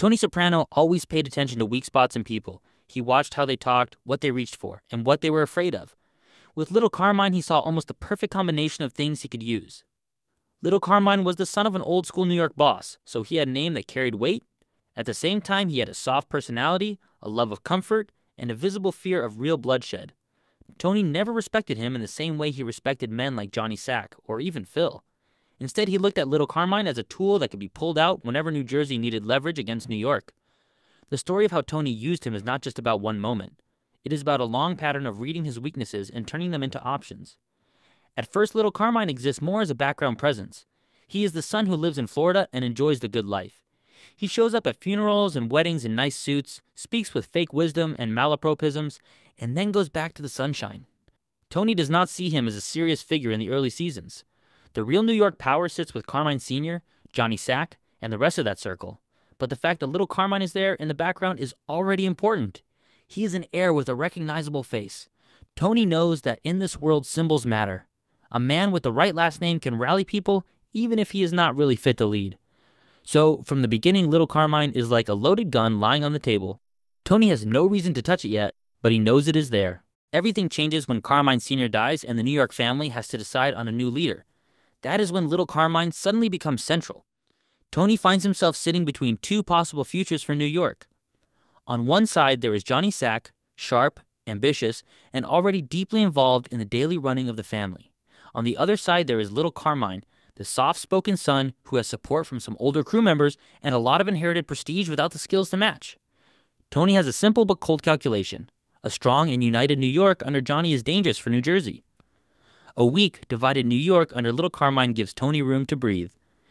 Tony Soprano always paid attention to weak spots in people. He watched how they talked, what they reached for, and what they were afraid of. With little Carmine, he saw almost the perfect combination of things he could use. Little Carmine was the son of an old-school New York boss, so he had a name that carried weight. At the same time, he had a soft personality, a love of comfort, and a visible fear of real bloodshed. Tony never respected him in the same way he respected men like Johnny Sack, or even Phil. Instead, he looked at little Carmine as a tool that could be pulled out whenever New Jersey needed leverage against New York. The story of how Tony used him is not just about one moment. It is about a long pattern of reading his weaknesses and turning them into options. At first, little Carmine exists more as a background presence. He is the son who lives in Florida and enjoys the good life. He shows up at funerals and weddings in nice suits, speaks with fake wisdom and malapropisms, and then goes back to the sunshine. Tony does not see him as a serious figure in the early seasons. The real New York power sits with Carmine Sr., Johnny Sack, and the rest of that circle. But the fact that little Carmine is there in the background is already important. He is an heir with a recognizable face. Tony knows that in this world, symbols matter. A man with the right last name can rally people, even if he is not really fit to lead. So, from the beginning, little Carmine is like a loaded gun lying on the table. Tony has no reason to touch it yet, but he knows it is there. Everything changes when Carmine Sr. dies and the New York family has to decide on a new leader. That is when little Carmine suddenly becomes central. Tony finds himself sitting between two possible futures for New York. On one side, there is Johnny Sack, sharp, ambitious, and already deeply involved in the daily running of the family. On the other side, there is little Carmine, the soft-spoken son who has support from some older crew members and a lot of inherited prestige without the skills to match. Tony has a simple but cold calculation. A strong and united New York under Johnny is dangerous for New Jersey. A weak, divided New York under little Carmine gives Tony room to breathe.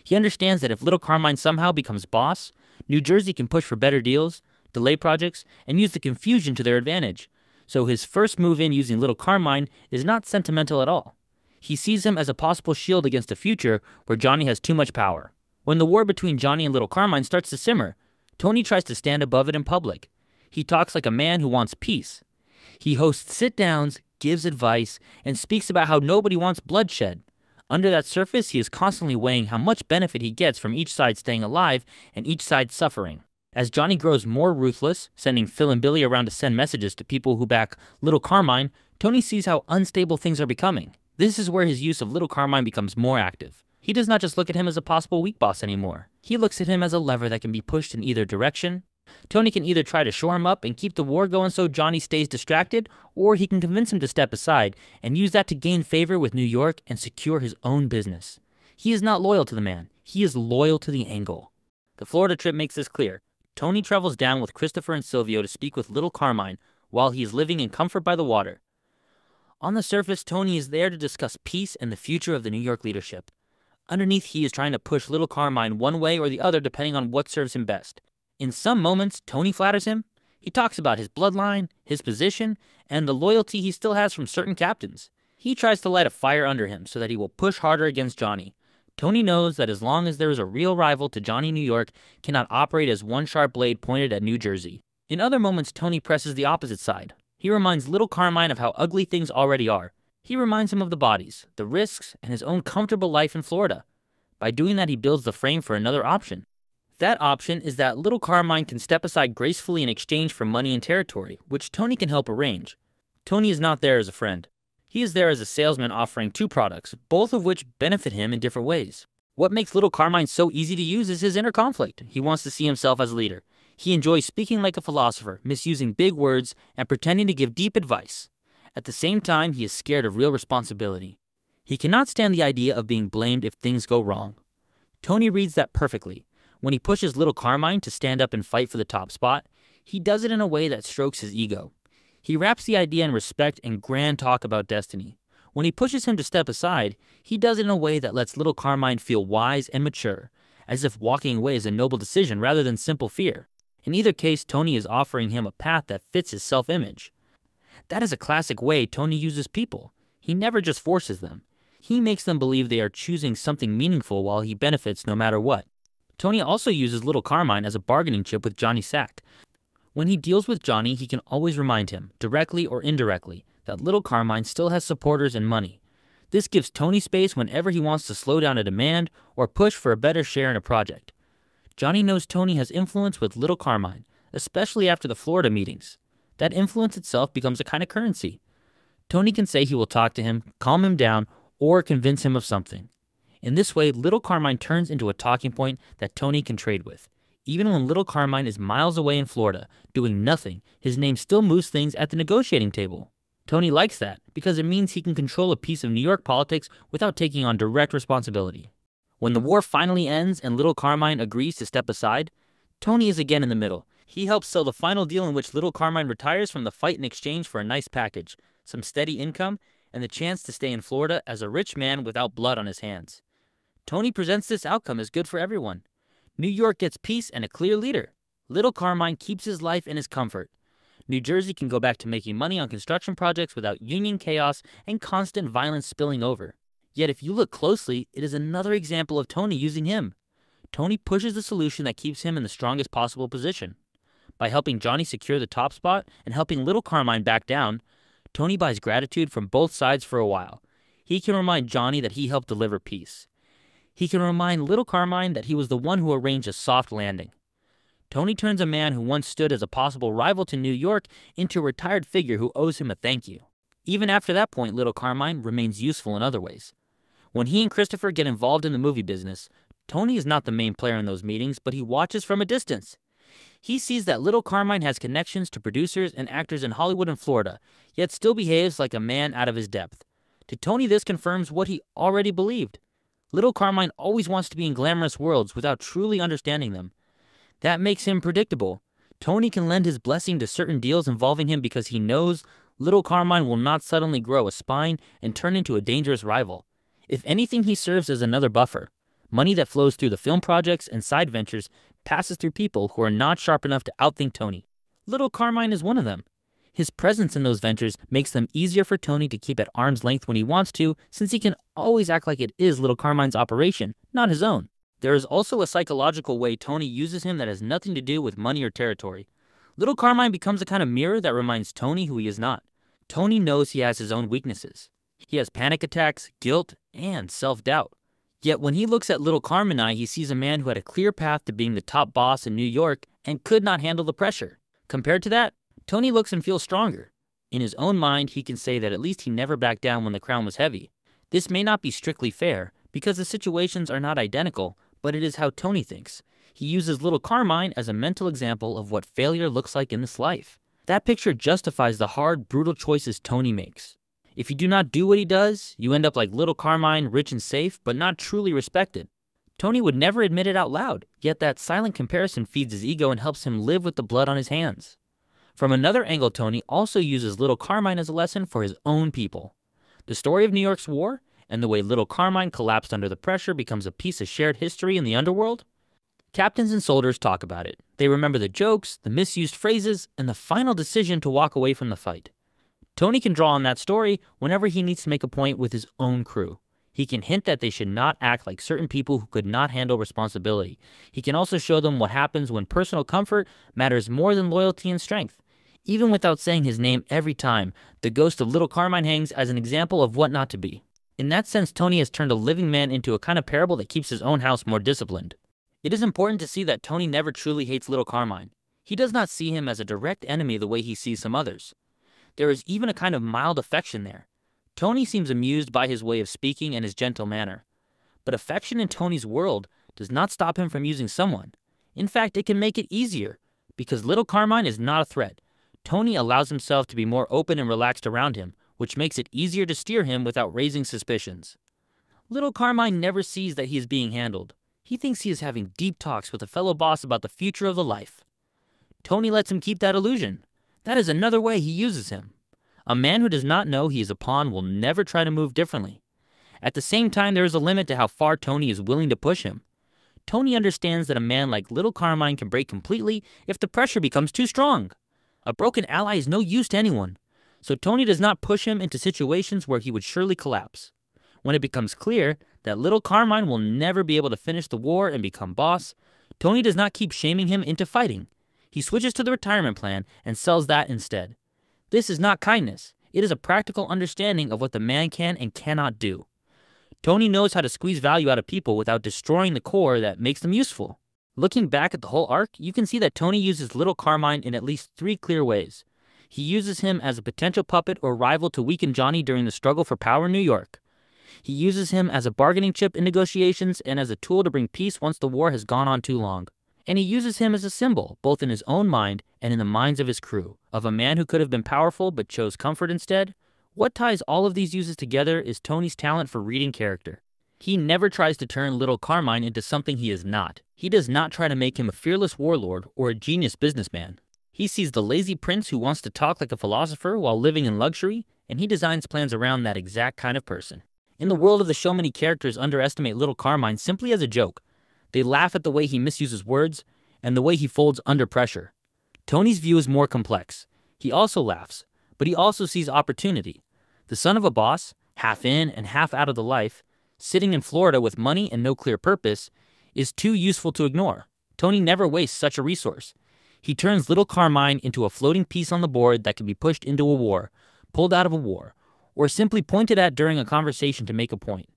He understands that if little Carmine somehow becomes boss, New Jersey can push for better deals, delay projects, and use the confusion to their advantage. So his first move in using little Carmine is not sentimental at all. He sees him as a possible shield against a future where Johnny has too much power. When the war between Johnny and little Carmine starts to simmer, Tony tries to stand above it in public. He talks like a man who wants peace. He hosts sit-downs, gives advice, and speaks about how nobody wants bloodshed. Under that surface, he is constantly weighing how much benefit he gets from each side staying alive and each side suffering. As Johnny grows more ruthless, sending Phil and Billy around to send messages to people who back little Carmine, Tony sees how unstable things are becoming. This is where his use of little Carmine becomes more active. He does not just look at him as a possible weak boss anymore. He looks at him as a lever that can be pushed in either direction. Tony can either try to shore him up and keep the war going so Johnny stays distracted, or he can convince him to step aside and use that to gain favor with New York and secure his own business. He is not loyal to the man. He is loyal to the angle. The Florida trip makes this clear. Tony travels down with Christopher and Silvio to speak with little Carmine while he is living in comfort by the water. On the surface, Tony is there to discuss peace and the future of the New York leadership. Underneath, he is trying to push little Carmine one way or the other depending on what serves him best. In some moments, Tony flatters him. He talks about his bloodline, his position, and the loyalty he still has from certain captains. He tries to light a fire under him so that he will push harder against Johnny. Tony knows that as long as there is a real rival to Johnny, New York cannot operate as one sharp blade pointed at New Jersey. In other moments, Tony presses the opposite side. He reminds little Carmine of how ugly things already are. He reminds him of the bodies, the risks, and his own comfortable life in Florida. By doing that, he builds the frame for another option. That option is that little Carmine can step aside gracefully in exchange for money and territory, which Tony can help arrange. Tony is not there as a friend. He is there as a salesman offering two products, both of which benefit him in different ways. What makes little Carmine so easy to use is his inner conflict. He wants to see himself as a leader. He enjoys speaking like a philosopher, misusing big words, and pretending to give deep advice. At the same time, he is scared of real responsibility. He cannot stand the idea of being blamed if things go wrong. Tony reads that perfectly. When he pushes little Carmine to stand up and fight for the top spot, he does it in a way that strokes his ego. He wraps the idea in respect and grand talk about destiny. When he pushes him to step aside, he does it in a way that lets little Carmine feel wise and mature, as if walking away is a noble decision rather than simple fear. In either case, Tony is offering him a path that fits his self-image. That is a classic way Tony uses people. He never just forces them. He makes them believe they are choosing something meaningful while he benefits no matter what. Tony also uses little Carmine as a bargaining chip with Johnny Sack. When he deals with Johnny, he can always remind him, directly or indirectly, that little Carmine still has supporters and money. This gives Tony space whenever he wants to slow down a demand or push for a better share in a project. Johnny knows Tony has influence with little Carmine, especially after the Florida meetings. That influence itself becomes a kind of currency. Tony can say he will talk to him, calm him down, or convince him of something. In this way, little Carmine turns into a talking point that Tony can trade with. Even when little Carmine is miles away in Florida, doing nothing, his name still moves things at the negotiating table. Tony likes that because it means he can control a piece of New York politics without taking on direct responsibility. When the war finally ends and little Carmine agrees to step aside, Tony is again in the middle. He helps sell the final deal in which little Carmine retires from the fight in exchange for a nice package, some steady income, and the chance to stay in Florida as a rich man without blood on his hands. Tony presents this outcome as good for everyone. New York gets peace and a clear leader. Little Carmine keeps his life and his comfort. New Jersey can go back to making money on construction projects without union chaos and constant violence spilling over. Yet if you look closely, it is another example of Tony using him. Tony pushes the solution that keeps him in the strongest possible position. By helping Johnny secure the top spot and helping little Carmine back down, Tony buys gratitude from both sides for a while. He can remind Johnny that he helped deliver peace. He can remind little Carmine that he was the one who arranged a soft landing. Tony turns a man who once stood as a possible rival to New York into a retired figure who owes him a thank you. Even after that point, little Carmine remains useful in other ways. When he and Christopher get involved in the movie business, Tony is not the main player in those meetings, but he watches from a distance. He sees that little Carmine has connections to producers and actors in Hollywood and Florida, yet still behaves like a man out of his depth. To Tony, this confirms what he already believed. Little Carmine always wants to be in glamorous worlds without truly understanding them. That makes him predictable. Tony can lend his blessing to certain deals involving him because he knows little Carmine will not suddenly grow a spine and turn into a dangerous rival. If anything, he serves as another buffer. Money that flows through the film projects and side ventures passes through people who are not sharp enough to outthink Tony. Little Carmine is one of them. His presence in those ventures makes them easier for Tony to keep at arm's length when he wants to, since he can always act like it is little Carmine's operation, not his own. There is also a psychological way Tony uses him that has nothing to do with money or territory. Little Carmine becomes a kind of mirror that reminds Tony who he is not. Tony knows he has his own weaknesses. He has panic attacks, guilt, and self-doubt. Yet when he looks at little Carmine, he sees a man who had a clear path to being the top boss in New York and could not handle the pressure. Compared to that, Tony looks and feels stronger. In his own mind, he can say that at least he never backed down when the crown was heavy. This may not be strictly fair, because the situations are not identical, but it is how Tony thinks. He uses little Carmine as a mental example of what failure looks like in this life. That picture justifies the hard, brutal choices Tony makes. If you do not do what he does, you end up like little Carmine, rich and safe, but not truly respected. Tony would never admit it out loud, yet that silent comparison feeds his ego and helps him live with the blood on his hands. From another angle, Tony also uses little Carmine as a lesson for his own people. The story of New York's war and the way little Carmine collapsed under the pressure becomes a piece of shared history in the underworld. Captains and soldiers talk about it. They remember the jokes, the misused phrases, and the final decision to walk away from the fight. Tony can draw on that story whenever he needs to make a point with his own crew. He can hint that they should not act like certain people who could not handle responsibility. He can also show them what happens when personal comfort matters more than loyalty and strength. Even without saying his name every time, the ghost of little Carmine hangs as an example of what not to be. In that sense, Tony has turned a living man into a kind of parable that keeps his own house more disciplined. It is important to see that Tony never truly hates little Carmine. He does not see him as a direct enemy the way he sees some others. There is even a kind of mild affection there. Tony seems amused by his way of speaking and his gentle manner. But affection in Tony's world does not stop him from using someone. In fact, it can make it easier, because little Carmine is not a threat. Tony allows himself to be more open and relaxed around him, which makes it easier to steer him without raising suspicions. Little Carmine never sees that he is being handled. He thinks he is having deep talks with a fellow boss about the future of the life. Tony lets him keep that illusion. That is another way he uses him. A man who does not know he is a pawn will never try to move differently. At the same time, there is a limit to how far Tony is willing to push him. Tony understands that a man like little Carmine can break completely if the pressure becomes too strong. A broken ally is no use to anyone, so Tony does not push him into situations where he would surely collapse. When it becomes clear that little Carmine will never be able to finish the war and become boss, Tony does not keep shaming him into fighting. He switches to the retirement plan and sells that instead. This is not kindness. It is a practical understanding of what the man can and cannot do. Tony knows how to squeeze value out of people without destroying the core that makes them useful. Looking back at the whole arc, you can see that Tony uses little Carmine in at least 3 clear ways. He uses him as a potential puppet or rival to weaken Johnny during the struggle for power in New York. He uses him as a bargaining chip in negotiations and as a tool to bring peace once the war has gone on too long. And he uses him as a symbol, both in his own mind and in the minds of his crew, of a man who could have been powerful but chose comfort instead. What ties all of these uses together is Tony's talent for reading character. He never tries to turn little Carmine into something he is not. He does not try to make him a fearless warlord or a genius businessman. He sees the lazy prince who wants to talk like a philosopher while living in luxury, and he designs plans around that exact kind of person. In the world of the show, many characters underestimate little Carmine simply as a joke. They laugh at the way he misuses words and the way he folds under pressure. Tony's view is more complex. He also laughs, but he also sees opportunity. The son of a boss, half in and half out of the life, sitting in Florida with money and no clear purpose, is too useful to ignore. Tony never wastes such a resource. He turns little Carmine into a floating piece on the board that can be pushed into a war, pulled out of a war, or simply pointed at during a conversation to make a point.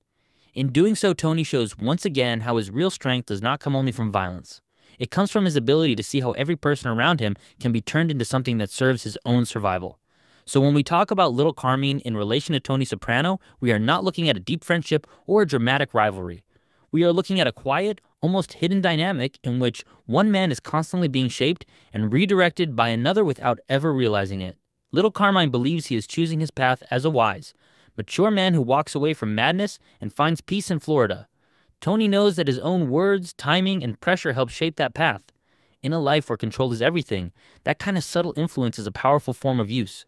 In doing so, Tony shows once again how his real strength does not come only from violence. It comes from his ability to see how every person around him can be turned into something that serves his own survival. So when we talk about little Carmine in relation to Tony Soprano, we are not looking at a deep friendship or a dramatic rivalry. We are looking at a quiet, almost hidden dynamic in which one man is constantly being shaped and redirected by another without ever realizing it. Little Carmine believes he is choosing his path as a wise, mature man who walks away from madness and finds peace in Florida. Tony knows that his own words, timing, and pressure help shape that path. In a life where control is everything, that kind of subtle influence is a powerful form of use.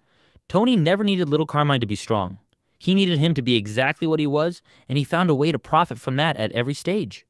Tony never needed little Carmine to be strong. He needed him to be exactly what he was, and he found a way to profit from that at every stage.